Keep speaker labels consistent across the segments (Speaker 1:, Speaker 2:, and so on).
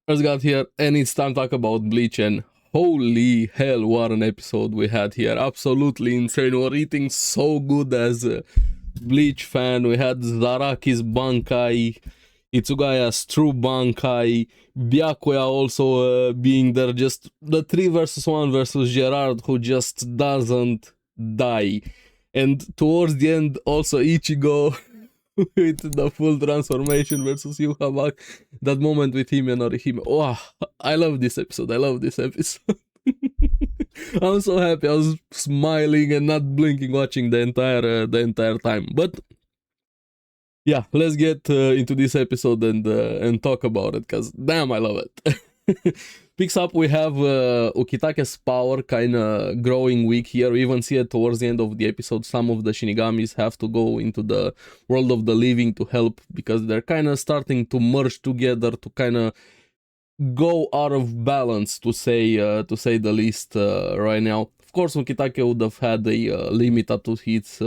Speaker 1: Just got here, and it's time to talk about Bleach. And holy hell, what an episode we had here! Absolutely insane. We're eating so good as a Bleach fan. We had Zaraki's bankai, Hitsugaya's true bankai, Byakuya also being there. Just the 3 versus 1 versus Gerard, who just doesn't die. And towards the end, also Ichigo with the full transformation versus Yuhabak. That moment with him and Orihime. Oh, I love this episode. I love this episode. I'm so happy. I was smiling and not blinking watching the entire time. But yeah, let's get into this episode and talk about it, because damn, I love it. Picks up, we have Ukitake's power kind of growing weak here. We even see it towards the end of the episode. Some of the Shinigamis have to go into the world of the living to help, because they're kind of starting to merge together to kind of go out of balance, to say the least, right now. Of course, Ukitake would have had a limit up to his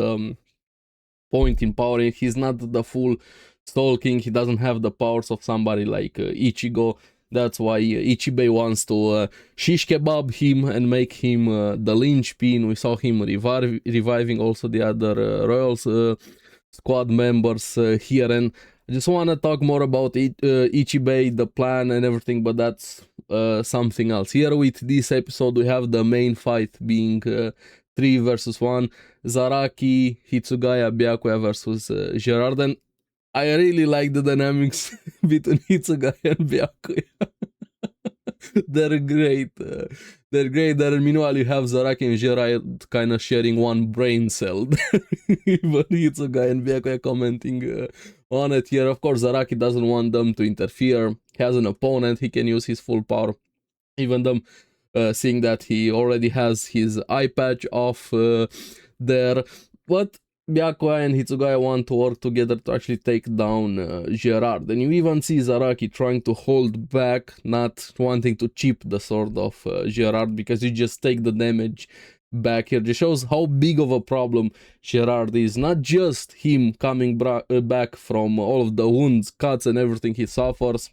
Speaker 1: point in power. He's not the full Soul King. He doesn't have the powers of somebody like Ichigo. That's why Ichibei wants to shish kebab him and make him the linchpin. We saw him reviving also the other Royals squad members here. And I just want to talk more about Ichibei, the plan and everything, but that's something else. Here with this episode, we have the main fight being 3 versus 1. Zaraki, Hitsugaya, Byakuya versus Gerard. And I really like the dynamics between Hitsugaya and Byakuya. They're great. They're great. Then meanwhile, you have Zaraki and Gerard kind of sharing one brain cell. Even Hitsugaya and Byakuya commenting on it here. Of course, Zaraki doesn't want them to interfere. He has an opponent. He can use his full power. Even them seeing that he already has his eye patch off there. But Byakuya and Hitsugaya want to work together to actually take down Gerard. And you even see Zaraki trying to hold back, not wanting to chip the sword of Gerard, because you just take the damage back here. Just shows how big of a problem Gerard is. Not just him coming back from all of the wounds, cuts and everything he suffers.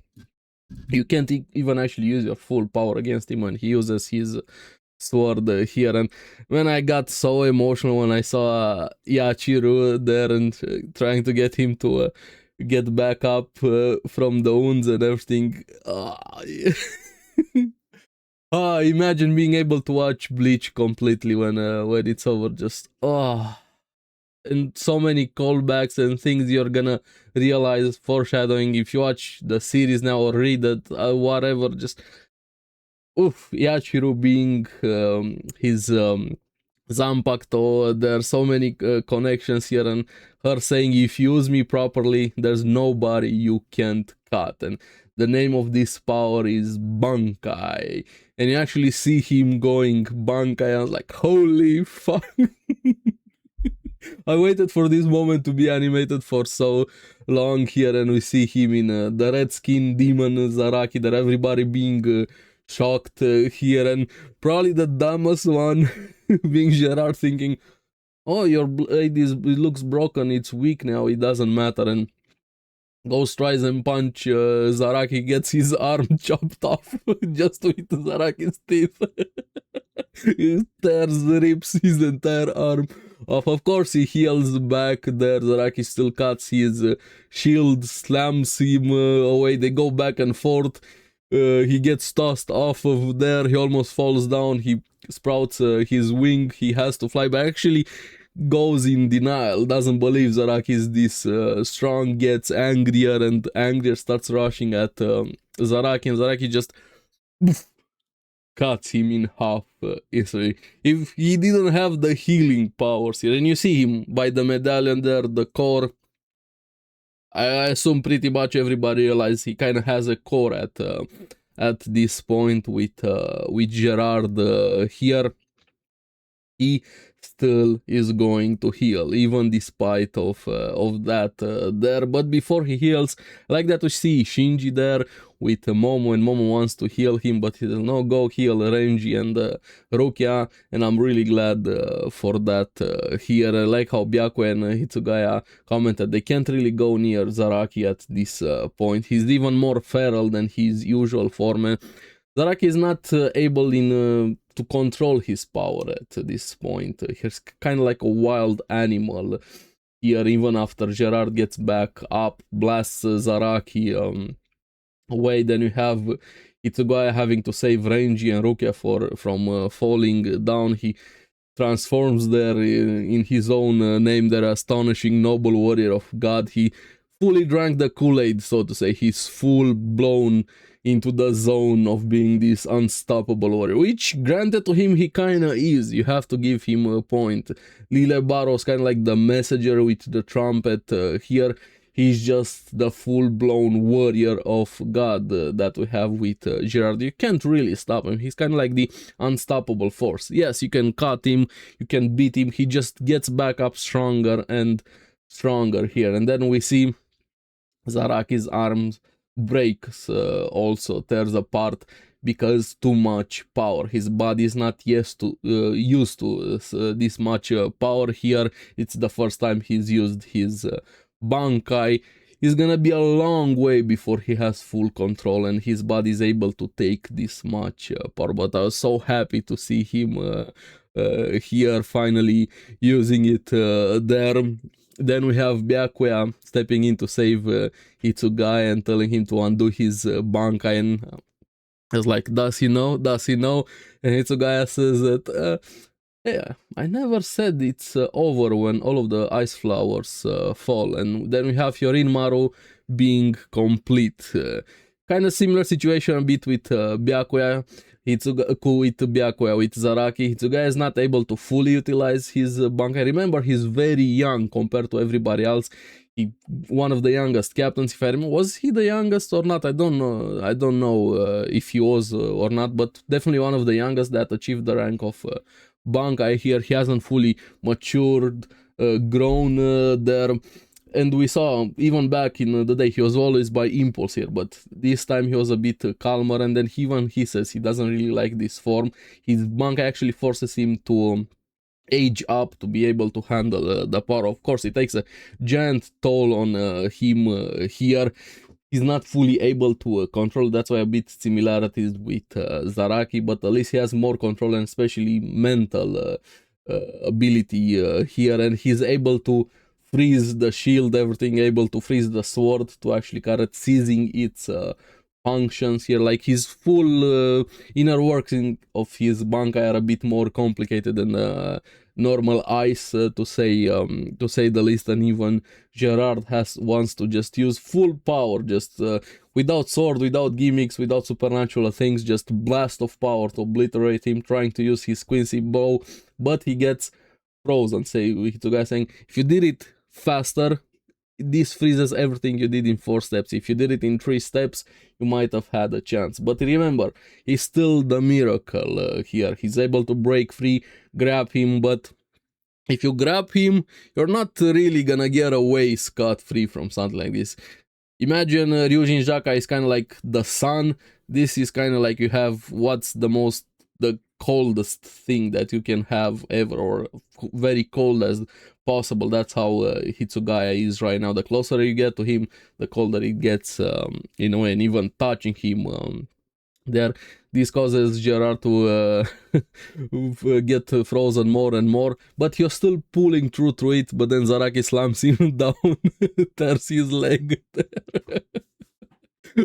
Speaker 1: You can't even actually use your full power against him when he uses his sword here. And when I got so emotional when I saw Yachiru there and trying to get him to get back up from the wounds and everything. Imagine being able to watch Bleach completely when it's over. Just and so many callbacks and things you're gonna realize, foreshadowing if you watch the series now or read it, whatever. Just Yachiru being his Zanpakuto. There are so many connections here, and her saying, if you use me properly, there's nobody you can't cut. And the name of this power is bankai, and you actually see him going bankai. I was like, holy fuck. I waited for this moment to be animated for so long here, and we see him in the red skin demon Zaraki, that everybody being shocked here, and probably the dumbest one being Gerard, thinking, oh, your blade it looks broken, it's weak now, it doesn't matter, and goes, tries and punch Zaraki, gets his arm chopped off just with Zaraki's teeth. He tears, rips his entire arm off. Of course, he heals back there. Zaraki still cuts his shield, slams him away. They go back and forth. He gets tossed off of there. He almost falls down. He sprouts his wing. He has to fly back. Actually, goes in denial. Doesn't believe Zaraki is this strong. Gets angrier and angrier. Starts rushing at Zaraki. And Zaraki just cuts him in half easily. If he didn't have the healing powers here, and you see him by the medallion there, the core, I assume pretty much everybody realizes he kind of has a core at this point with Gerard here. He still is going to heal, even despite of that there. But before he heals, I like that we see Shinji there with Momo, and Momo wants to heal him, but he does not go heal Renji and Rukia, and I'm really glad for that here. I like how Byakuya and Hitsugaya commented they can't really go near Zaraki at this point. He's even more feral than his usual form. Zaraki is not able to control his power at this point. He's kind of like a wild animal here, even after Gerard gets back up, blasts Zaraki away. Then you have Hitsugaya having to save Renji and Rukia from falling down. He transforms there in his own name, the astonishing noble warrior of God. He fully drank the Kool-Aid, so to say. He's full blown into the zone of being this unstoppable warrior, which granted to him he kinda is. You have to give him a point. Lille Barrow's kinda like the messenger with the trumpet here. He's just the full-blown warrior of God that we have with Gerard. You can't really stop him. He's kind of like the unstoppable force. Yes, you can cut him, you can beat him. He just gets back up stronger and stronger here. And then we see Zaraki's arms breaks, also tears apart because too much power. His body is not used to this much power here. It's the first time he's used his bankai. Is gonna be a long way before he has full control and his body is able to take this much power. But I was so happy to see him here finally using it there. Then we have Byakuya stepping in to save Hitsugaya and telling him to undo his bankai, and it's like, does he know? Does he know? And Hitsugaya says that yeah, I never said it's over when all of the ice flowers fall. And then we have Yorinmaru being complete. Kind of similar situation a bit with Byakuya. With Byakuya, with Zaraki. Hitsugaya is not able to fully utilize his bankai. Remember, he's very young compared to everybody else. One of the youngest captains, if I remember. Was he the youngest or not? I don't know. I don't know if he was or not, but definitely one of the youngest that achieved the rank of bankai here. He hasn't fully matured, grown there. And we saw, even back in the day, he was always by impulse here, but this time he was a bit calmer, and then he says he doesn't really like this form. His bankai actually forces him to age up to be able to handle the power. Of course, it takes a giant toll on him here. He's not fully able to control. That's why a bit similarities with Zaraki, but at least he has more control and especially mental ability here, and he's able to freeze the shield, everything, able to freeze the sword to actually kind seizing its functions here. Like his full inner working of his bankai are a bit more complicated than normal ice, to say the least. And even Gerard wants to just use full power, just without sword, without gimmicks, without supernatural things, just blast of power to obliterate him, trying to use his Quincy bow, but he gets frozen. Say Hitsugaya saying, if you did it faster, this freezes everything you did in 4 steps. If you did it in 3 steps, you might have had a chance. But remember, he's still the miracle here. He's able to break free, grab him, but if you grab him, you're not really gonna get away scot-free from something like this. Imagine Ryujin Jaka is kind of like the sun. This is kind of like you have what's the coldest thing that you can have ever, or very cold as possible. That's how Hitsugaya is right now. The closer you get to him, the colder it gets in a way, and even touching him there, this causes Gerard to get frozen more and more, but you're still pulling through it, but then Zaraki slams him down, tears his leg.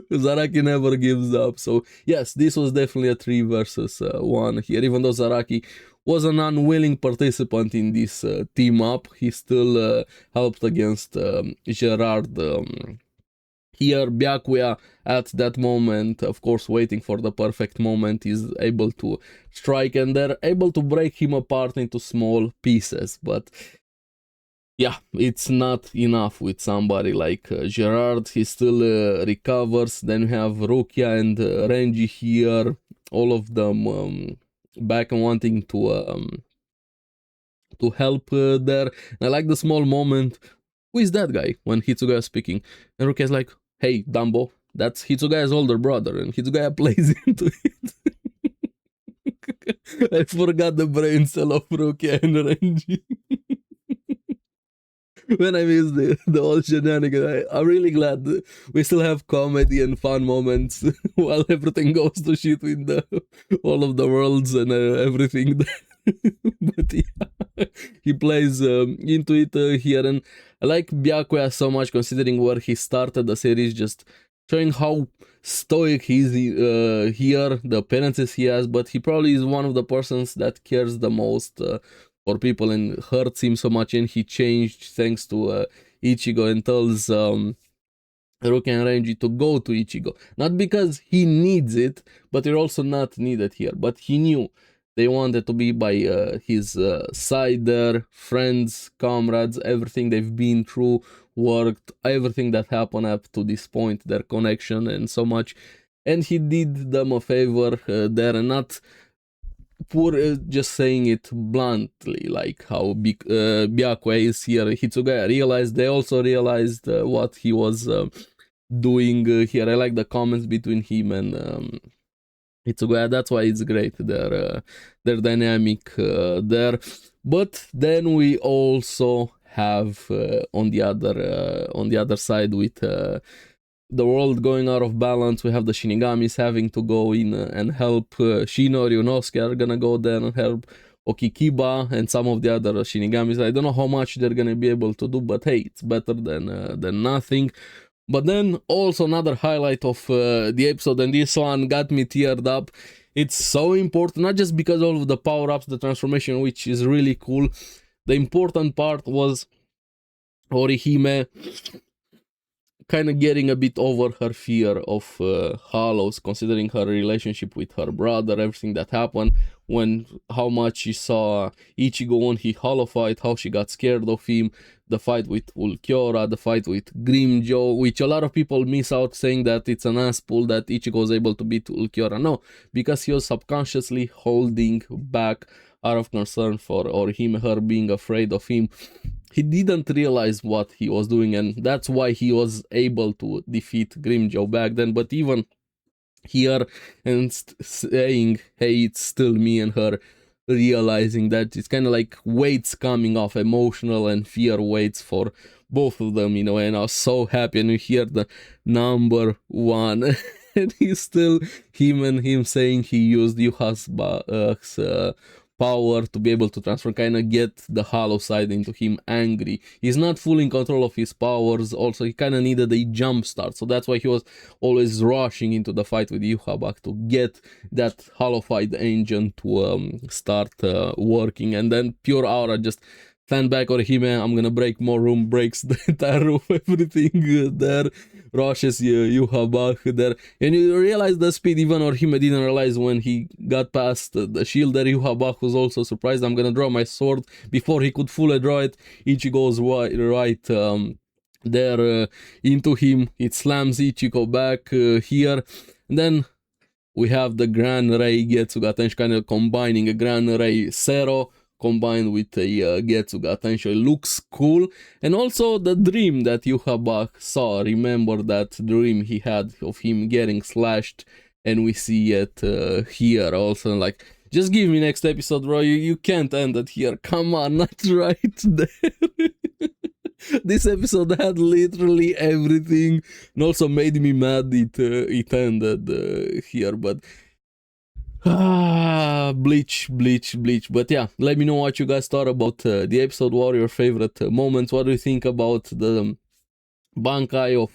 Speaker 1: Zaraki never gives up. So yes, this was definitely a 3 versus 1 here. Even though Zaraki was an unwilling participant in this team up, he still helped against Gerard. Here Byakuya at that moment, of course waiting for the perfect moment, is able to strike, and they're able to break him apart into small pieces. But yeah, it's not enough with somebody like Gerard. He still recovers. Then we have Rukia and Renji here, all of them back and wanting to to help there. And I like the small moment. Who is that guy? When Hitsugaya is speaking. And Rukia is like, hey, Dumbo, that's Hitsugaya's older brother. And Hitsugaya plays into it. I forgot the brain cell of Rukia and Renji. When I miss the old shenanigans, I'm really glad we still have comedy and fun moments while everything goes to shit with all of the worlds and everything. But yeah, he plays into it here, and I like Byakuya so much considering where he started the series, just showing how stoic he is here, the appearances he has, but he probably is one of the persons that cares the most for people and hurts him so much, and he changed thanks to Ichigo and tells Rukia and Renji to go to Ichigo. Not because he needs it, but they're also not needed here. But he knew they wanted to be by his side there, friends, comrades, everything they've been through, worked, everything that happened up to this point, their connection and so much. And he did them a favor there, and not just saying it bluntly, like how Byakuya is here. Hitsugaya realized, they also realized what he was doing here. I like the comments between him and Hitsugaya. That's why it's great, their dynamic there. But then we also have on the other side with the world going out of balance, we have the Shinigamis having to go in and help. Shino, Ryunosuke are gonna go there and help Okikiba and some of the other Shinigamis. I don't know how much they're gonna be able to do, but hey, it's better than nothing. But then also another highlight of the episode, and this one got me teared up. It's so important, not just because of the power-ups, the transformation, which is really cool. The important part was Orihime kind of getting a bit over her fear of hollows, considering her relationship with her brother, everything that happened, how much she saw Ichigo when he hollow fight, how she got scared of him, the fight with Ulquiorra, the fight with Grimmjow, which a lot of people miss out, saying that it's an ass pull that Ichigo was able to beat Ulquiorra. No, because he was subconsciously holding back out of concern for her being afraid of him. He didn't realize what he was doing, and that's why he was able to defeat Grimmjow back then. But even here, and saying, hey, it's still me, and her realizing that it's kind of like weights coming off, emotional and fear weights for both of them, and I was so happy. And you hear the number one and he's still him saying he used Yuha's power to be able to transfer, kind of get the hollow side into him angry. He's not fully in control of his powers. Also, he kind of needed a jump start, so that's why he was always rushing into the fight with Yuha to get that hollow-fied engine to start working. And then pure aura, just stand back, Orihime, I'm gonna break more room, breaks the entire roof, everything there, rushes Yuha there, and you realize the speed. Even Orihime didn't realize when he got past the shield there. Yuha was also surprised. I'm gonna draw my sword. Before he could fully draw it, Ichigo's right there into him. It slams Ichigo back here, and then we have the Grand Ray Getsuga Tensho, kind of combining a Grand Ray Zero combined with a Getsuga Tensho. It looks cool. And also the dream that Yuha saw. Remember that dream he had of him getting slashed, and we see it here also. Like, just give me next episode, bro. You can't end it here. Come on, not right there. This episode had literally everything, and also made me mad it ended here, but Bleach. But yeah, let me know what you guys thought about the episode. What are your favorite moments? What do you think about the bankai of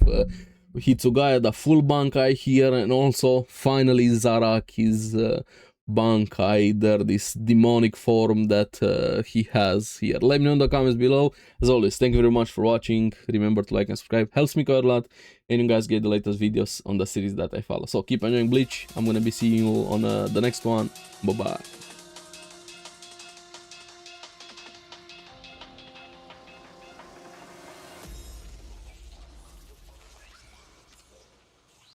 Speaker 1: Hitsugaya, the full bankai here, and also finally Zaraki's bankai there, this demonic form that he has here? Let me know in the comments below. As always, thank you very much for watching. Remember to like and subscribe, helps me quite a lot, and you guys get the latest videos on the series that I follow. So keep enjoying Bleach. I'm gonna be seeing you on the next one. Bye bye.